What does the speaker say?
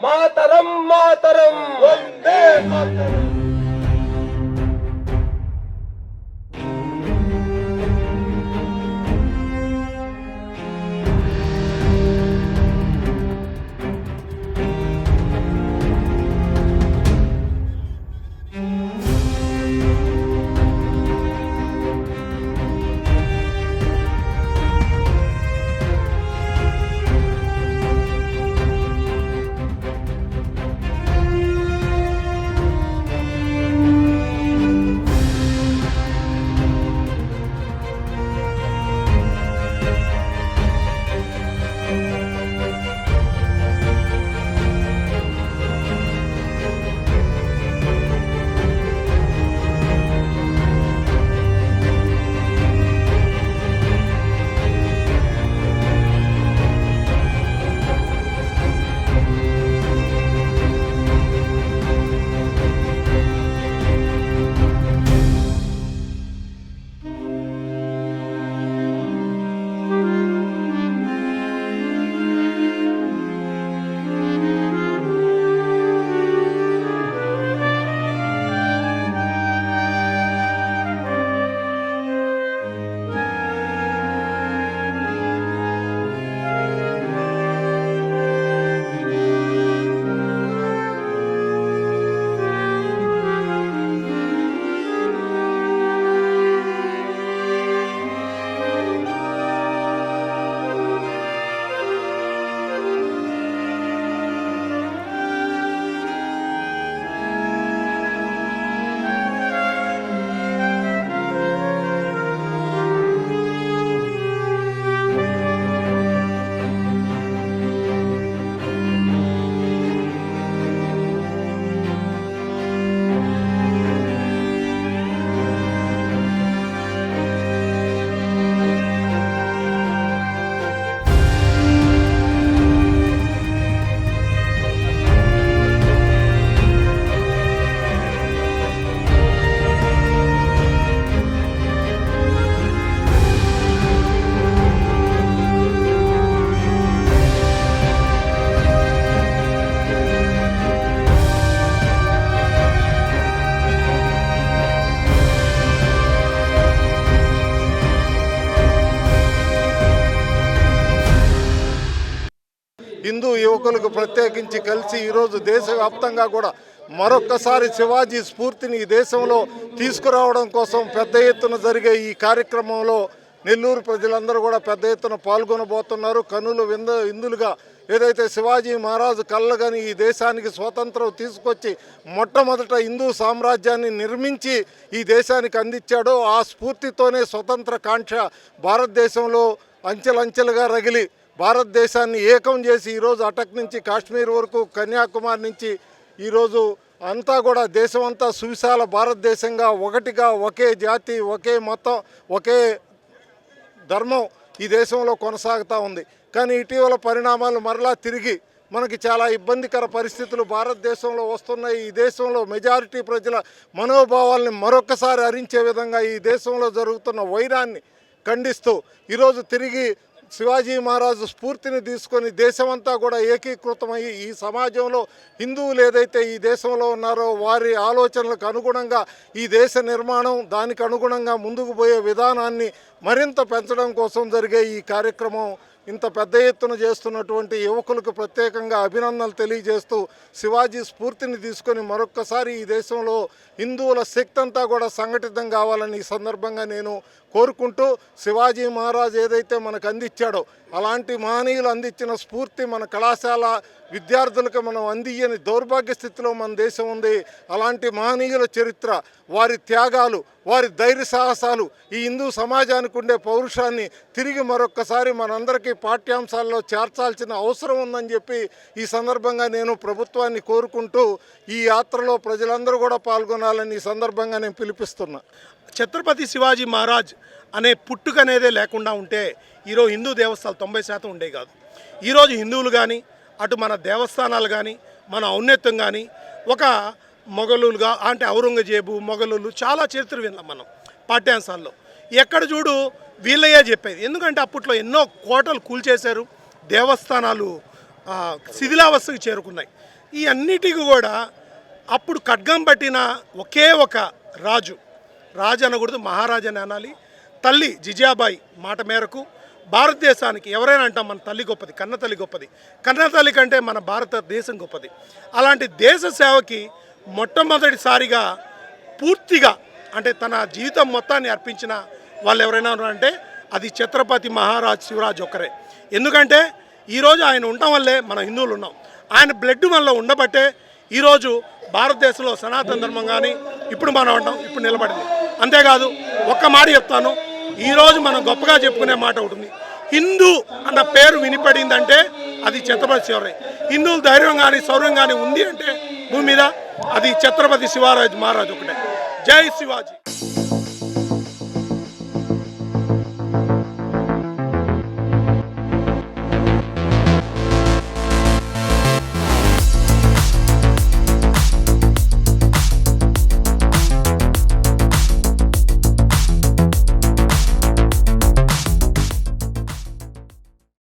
మాతరం మాతరం వందే మాతరం. హిందూ యువకులకు ప్రత్యేకించి కలిసి ఈరోజు దేశవ్యాప్తంగా కూడా మరొక్కసారి శివాజీ స్ఫూర్తిని ఈ దేశంలో తీసుకురావడం కోసం పెద్ద ఎత్తున జరిగే ఈ కార్యక్రమంలో నెల్లూరు ప్రజలందరూ కూడా పెద్ద ఎత్తున పాల్గొనబోతున్నారు. కన్నులు విందులుగా ఏదైతే శివాజీ మహారాజు కళ్ళగని ఈ దేశానికి స్వాతంత్రం తీసుకొచ్చి మొట్టమొదట హిందూ సామ్రాజ్యాన్ని నిర్మించి ఈ దేశానికి అందించాడో ఆ స్ఫూర్తితోనే స్వతంత్ర కాంక్ష భారతదేశంలో అంచెలంచెలుగా రగిలి భారతదేశాన్ని ఏకం చేసి ఈరోజు అటక్ నుంచి కాశ్మీర్ వరకు కన్యాకుమారి నుంచి ఈరోజు అంతా కూడా దేశమంతా సువిశాల భారతదేశంగా ఒకటిగా ఒకే జాతి ఒకే మతం ఒకే ధర్మం ఈ దేశంలో కొనసాగుతూ ఉంది. కానీ ఇటీవల పరిణామాలు మరలా తిరిగి మనకి చాలా ఇబ్బందికర పరిస్థితులు భారతదేశంలో వస్తున్నాయి. ఈ దేశంలో మెజారిటీ ప్రజల మనోభావాల్ని మరొకసారి హరించే విధంగా ఈ దేశంలో జరుగుతున్న వైరాన్ని ఖండిస్తూ ఈరోజు తిరిగి శివాజీ మహారాజు స్ఫూర్తిని తీసుకొని దేశమంతా కూడా ఏకీకృతమై ఈ సమాజంలో హిందువులు ఏదైతే ఈ దేశంలో ఉన్నారో వారి ఆలోచనలకు అనుగుణంగా ఈ దేశ నిర్మాణం దానికి అనుగుణంగా ముందుకు పోయే విధానాన్ని మరింత పెంచడం కోసం జరిగే ఈ కార్యక్రమం ఇంత పెద్ద ఎత్తున చేస్తున్నటువంటి యువకులకు ప్రత్యేకంగా అభినందనలు తెలియజేస్తూ శివాజీ స్ఫూర్తిని తీసుకొని మరొక్కసారి ఈ దేశంలో హిందువుల శక్తి అంతా కూడా సంఘటితం కావాలని ఈ సందర్భంగా నేను కోరుకుంటూ శివాజీ మహారాజ్ ఏదైతే మనకు అందించాడో అలాంటి మహనీయులు అందించిన స్ఫూర్తి మన కళాశాల విద్యార్థులకు మనం అందియని దౌర్భాగ్య స్థితిలో మన దేశం ఉంది. అలాంటి మహనీయుల చరిత్ర, వారి త్యాగాలు, వారి ధైర్య సాహసాలు ఈ హిందూ సమాజానికి ఉండే పౌరుషాన్ని తిరిగి మరొక్కసారి మనందరికీ పాఠ్యాంశాల్లో చేర్చాల్సిన అవసరం ఉందని చెప్పి ఈ సందర్భంగా నేను ప్రభుత్వాన్ని కోరుకుంటూ ఈ యాత్రలో ప్రజలందరూ కూడా పాల్గొనాలని ఈ సందర్భంగా నేను పిలిపిస్తున్నా. ఛత్రపతి శివాజీ మహారాజ్ అనే పుట్టుక అనేదే లేకుండా ఉంటే ఈరోజు హిందూ దేవస్థానాలు 90% ఉండేవి కాదు. ఈరోజు హిందువులు కానీ అటు మన దేవస్థానాలు కానీ మన ఔన్నత్యం కానీ ఒక మొఘలులుగా అంటే ఔరంగజేబు మొఘలులు చాలా చరిత్ర విన్నాం మనం పాఠ్యాంశాల్లో. ఎక్కడ చూడు వీళ్ళయ్యే చెప్పేది. ఎందుకంటే అప్పట్లో ఎన్నో కోటలు కూల్చేశారు, దేవస్థానాలు శిథిలావస్థకు చేరుకున్నాయి. ఈ అన్నిటికీ కూడా అప్పుడు ఖడ్గం పట్టిన ఒకే ఒక రాజు అనకూడదు, మహారాజు అని అనాలి. తల్లి జిజాబాయి మాట మేరకు భారతదేశానికి, ఎవరైనా అంటాం మన తల్లి గొప్పది, కన్న తల్లి గొప్పది, కన్న తల్లి కంటే మన భారతదేశం గొప్పది. అలాంటి దేశ సేవకి మొట్టమొదటిసారిగా పూర్తిగా అంటే తన జీవితం మొత్తాన్ని అర్పించిన వాళ్ళు ఎవరైనా ఉన్నారంటే అది ఛత్రపతి మహారాజ్ శివరాజ్ ఒక్కరే. ఎందుకంటే ఈరోజు ఆయన ఉండటం వల్లే మన హిందువులు ఉన్నాం. ఆయన బ్లడ్ మనలో ఉండబట్టే ఈరోజు భారతదేశంలో సనాతన ధర్మం కానీ ఇప్పుడు మనం ఉంటాం, ఇప్పుడు నిలబడింది. అంతేకాదు ఒక్క మాట చెప్తాను, ఈరోజు మనం గొప్పగా చెప్పుకునే మాట ఉంటుంది, హిందూ అన్న పేరు వినిపడిందంటే అది ఛత్రపతి శివరాజ్. హిందువులు ధైర్యం కానీ శౌర్యం కానీ ఉంది అంటే భూమి మీద అది ఛత్రపతి శివాజీ మహారాజ్ ఒకటే. జై శివాజీ.